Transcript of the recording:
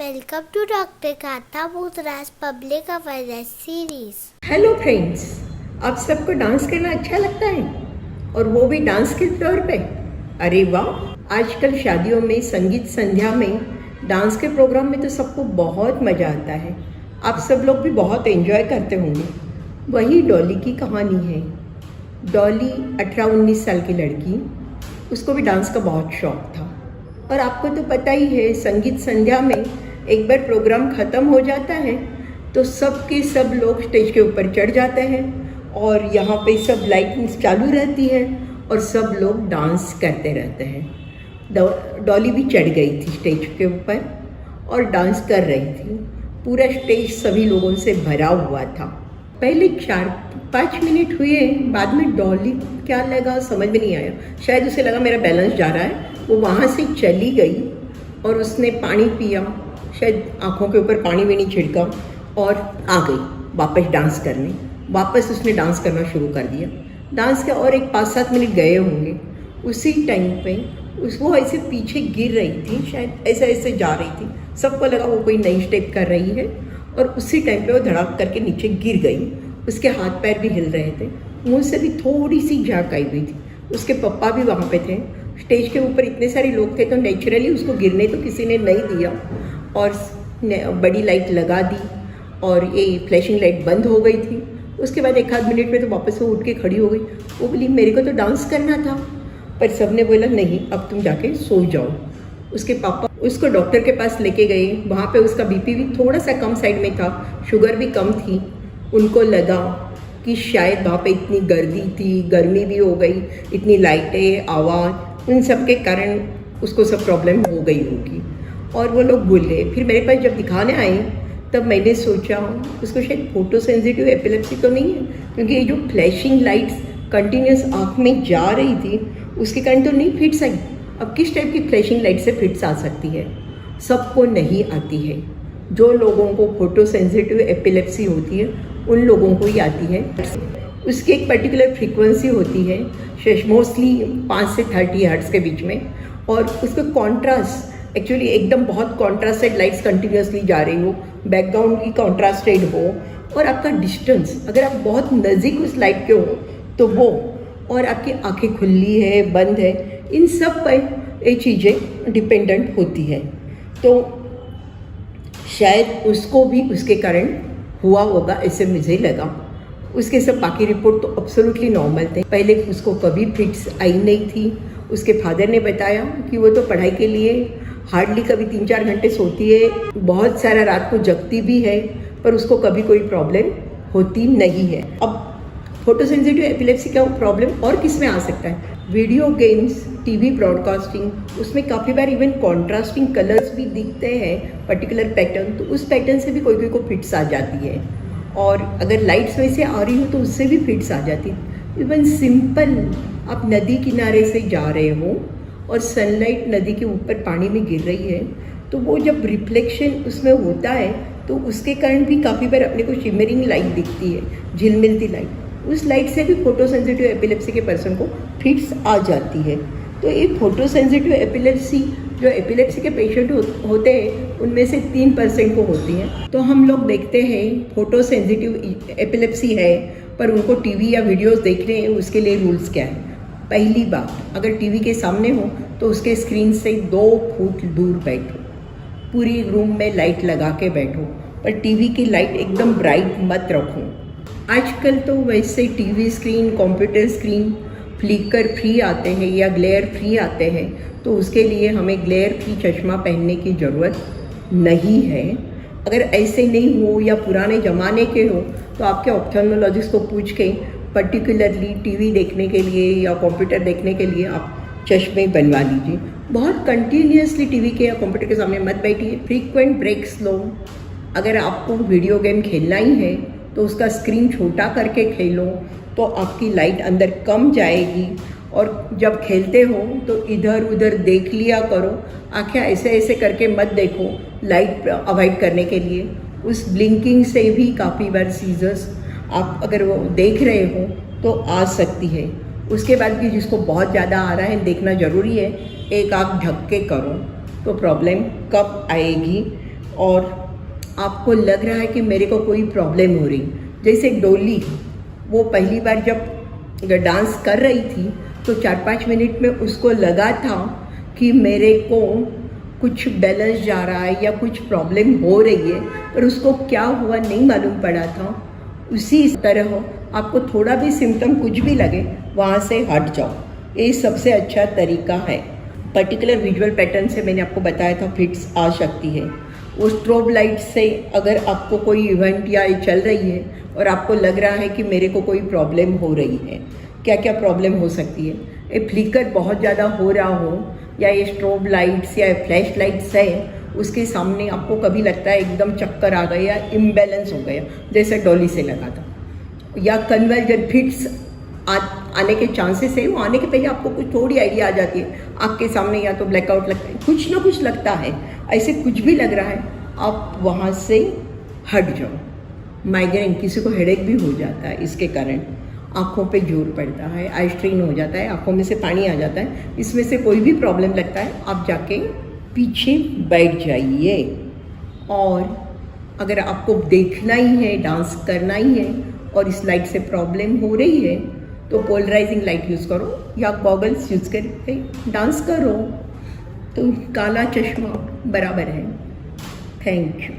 Welcome to Dr. Kata Bhutraj Public Awareness Series. Hello friends, आप सबको dance करना अच्छा लगता है और वो भी डांस के फ्लोर पे। अरे वाह, आजकल शादियों में, संगीत संध्या में, डांस के प्रोग्राम में तो सबको बहुत मज़ा आता है। आप सब लोग भी बहुत एंजॉय करते होंगे। वही डॉली की कहानी है। डॉली 18-19 साल की लड़की, उसको भी डांस का बहुत शौक था। और आपको तो पता ही है, संगीत संध्या में एक बार प्रोग्राम ख़त्म हो जाता है तो सब के सब लोग स्टेज के ऊपर चढ़ जाते हैं और यहाँ पे सब लाइटिंग्स चालू रहती है और सब लोग डांस करते रहते हैं। डॉली भी चढ़ गई थी स्टेज के ऊपर और डांस कर रही थी। पूरा स्टेज सभी लोगों से भरा हुआ था। पहले 4-5 मिनट हुए, बाद में डॉली क्या लगा समझ में नहीं आया। शायद उसे लगा मेरा बैलेंस जा रहा है। वो वहाँ से चली गई और उसने पानी पिया, शायद आँखों के ऊपर पानी भी नहीं छिड़का और आ गई वापस डांस करने। वापस उसने डांस करना शुरू कर दिया। डांस के और एक 5-7 मिनट गए होंगे। उसी टाइम पे वो ऐसे पीछे गिर रही थी, शायद ऐसे ऐसे जा रही थी। सबको लगा वो कोई नई स्टेप कर रही है और उसी टाइम पे वो धड़ाक करके नीचे गिर गई। उसके हाथ पैर भी हिल रहे थे, मुँह से भी थोड़ी सी झाँक आई हुई थी। उसके पापा भी वहाँ पे थे। स्टेज के ऊपर इतने सारे लोग थे तो नेचुरली उसको गिरने तो किसी ने नहीं दिया और बड़ी लाइट लगा दी और ये फ्लैशिंग लाइट बंद हो गई थी। उसके बाद 1-8 मिनट में तो वापस वो उठ के खड़ी हो गई। वो बोली मेरे को तो डांस करना था, पर सबने बोला नहीं, अब तुम जाके सो जाओ। उसके पापा उसको डॉक्टर के पास लेके गए। वहाँ पे उसका बीपी भी थोड़ा सा कम साइड में था, शुगर भी कम थी। उनको लगा कि शायद वहाँ पे इतनी गर्दी थी, गर्मी भी हो गई, इतनी लाइटें, आवाज़, उन सब के कारण उसको सब प्रॉब्लम हो गई होगी और वो लोग भूल गए। फिर मेरे पास जब दिखाने आए तब मैंने सोचा उसको शायद फोटो सेंसिटिव एपिलेप्सी तो नहीं है, क्योंकि ये जो फ्लैशिंग लाइट्स कंटिन्यूस आँख में जा रही थी उसके कारण तो नहीं फिट्स आई। अब किस टाइप की फ्लैशिंग लाइट से फिट्स आ सकती है? सबको नहीं आती है। जो लोगों को फोटो सेंसिटिव एपिलेप्सी होती है उन लोगों को ही आती है। उसकी एक पर्टिकुलर फ्रीक्वेंसी होती है, मोस्टली 5 से 30 हर्ट्ज़ के बीच में, और उसका कॉन्ट्रास्ट एक्चुअली एकदम बहुत कॉन्ट्रास्टेड लाइट्स कंटिन्यूसली जा रही हो, बैकग्राउंड की कॉन्ट्रास्टेड हो और आपका डिस्टेंस अगर आप बहुत नज़दीक उस लाइट के हो तो वो, और आपकी आंखें खुली है, बंद है, इन सब पर ये चीज़ें डिपेंडेंट होती है। तो शायद उसको भी उसके कारण हुआ होगा, ऐसे मुझे लगा। उसके सब बाकी रिपोर्ट तो एब्सोल्युटली नॉर्मल थे। पहले उसको कभी फिट्स आई नहीं थी। उसके फादर ने बताया कि वो तो पढ़ाई के लिए हार्डली कभी 3-4 घंटे सोती है, बहुत सारा रात को जगती भी है, पर उसको कभी कोई प्रॉब्लम होती नहीं है। अब फोटोसेंसिटिव एपिलेप्सी का प्रॉब्लम और किस में आ सकता है? वीडियो गेम्स, टीवी ब्रॉडकास्टिंग, उसमें काफ़ी बार इवन कॉन्ट्रास्टिंग कलर्स भी दिखते हैं, पर्टिकुलर पैटर्न, तो उस पैटर्न से भी कोई को फिट्स आ जाती है। और अगर लाइट्स वैसे आ रही हो तो उससे भी फिट्स आ जाती है। इवन सिंपल आप नदी किनारे से जा रहे हो और सनलाइट नदी के ऊपर पानी में गिर रही है, तो वो जब रिफ्लेक्शन उसमें होता है तो उसके कारण भी काफ़ी बार अपने को शिमरिंग लाइट दिखती है, झिलमिलती लाइट। उस लाइट से भी फोटो सेंसिटिव एपिलेप्सी के पर्सन को फिट्स आ जाती है। तो ये फोटो सेंसिटिव एपिलेप्सी जो एपिलेप्सी के पेशेंट होते हैं उनमें से 3% को होती है। तो हम लोग देखते हैं फोटो सेंसिटिव एपिलेप्सी है, पर उनको टीवी या वीडियोस देख रहे हैं, उसके लिए रूल्स क्या है? पहली बात, अगर टीवी के सामने हो तो उसके स्क्रीन से 2 फुट दूर बैठो। पूरी रूम में लाइट लगा के बैठो, पर टीवी की लाइट एकदम ब्राइट मत रखो। आजकल तो वैसे TV screen, computer screen flicker free आते हैं या ग्लेयर फ्री आते हैं, तो उसके लिए हमें ग्लेयर फ्री चश्मा पहनने की ज़रूरत नहीं है। अगर ऐसे नहीं हो या पुराने ज़माने के हो तो आपके ऑप्थेल्मोलॉजिस्ट को पूछ के पर्टिकुलरली टीवी देखने के लिए या कंप्यूटर देखने के लिए आप चश्मे बनवा लीजिए। बहुत कंटिन्यूसली टीवी के या कंप्यूटर के सामने मत बैठिए, फ्रीक्वेंट ब्रेक्स लो। अगर आपको वीडियो गेम खेलना ही है तो उसका स्क्रीन छोटा करके खेलो, तो आपकी लाइट अंदर कम जाएगी। और जब खेलते हो तो इधर उधर देख लिया करो, आंखें ऐसे ऐसे करके मत देखो लाइट अवॉइड करने के लिए। उस ब्लिंकिंग से भी काफ़ी बार सीजर्स आप अगर वो देख रहे हो तो आ सकती है। उसके बाद भी जिसको बहुत ज़्यादा आ रहा है देखना ज़रूरी है, एक आँख ढक के करो तो प्रॉब्लम कब आएगी और आपको लग रहा है कि मेरे को कोई प्रॉब्लम हो रही, जैसे डोली वो पहली बार जब डांस कर रही थी तो 4-5 मिनट में उसको लगा था कि मेरे को कुछ बैलेंस जा रहा है या कुछ प्रॉब्लम हो रही है, पर उसको क्या हुआ नहीं मालूम पड़ा था। उसी तरह आपको थोड़ा भी सिम्टम कुछ भी लगे वहाँ से हट जाओ, ये सबसे अच्छा तरीका है। पर्टिकुलर विजुअल पैटर्न से मैंने आपको बताया था फिट्स आ सकती है। वो स्ट्रोब लाइट से अगर आपको कोई इवेंट या ये चल रही है और आपको लग रहा है कि मेरे को कोई प्रॉब्लम हो रही है, क्या क्या प्रॉब्लम हो सकती है, ये फ्लिकर बहुत ज़्यादा हो रहा हो या ये स्ट्रोब लाइट्स या फ्लैश लाइट्स है उसके सामने आपको कभी लगता है एकदम चक्कर आ गया या इम्बैलेंस हो गया जैसे डॉली से लगा था, या कन्वर्जन फिट्स आने के चांसेस है। वो आने के पहले आपको कुछ थोड़ी आइडिया आ जाती है, आपके सामने या तो ब्लैकआउट लगता है, कुछ ना कुछ लगता है, ऐसे कुछ भी लग रहा है आप वहाँ से हट जाओ। माइग्रेन, किसी को हेडेक भी हो जाता है, इसके कारण आँखों पे जोर पड़ता है, आई स्ट्रेन हो जाता है, आँखों में से पानी आ जाता है, इसमें से कोई भी प्रॉब्लम लगता है आप जाके पीछे बैठ जाइए। और अगर आपको देखना ही है, डांस करना ही है और इस लाइट से प्रॉब्लम हो रही है तो पोलराइजिंग लाइट यूज़ करो या गॉगल्स यूज़ करके डांस करो तो काला चश्मा बराबर है। Thank you.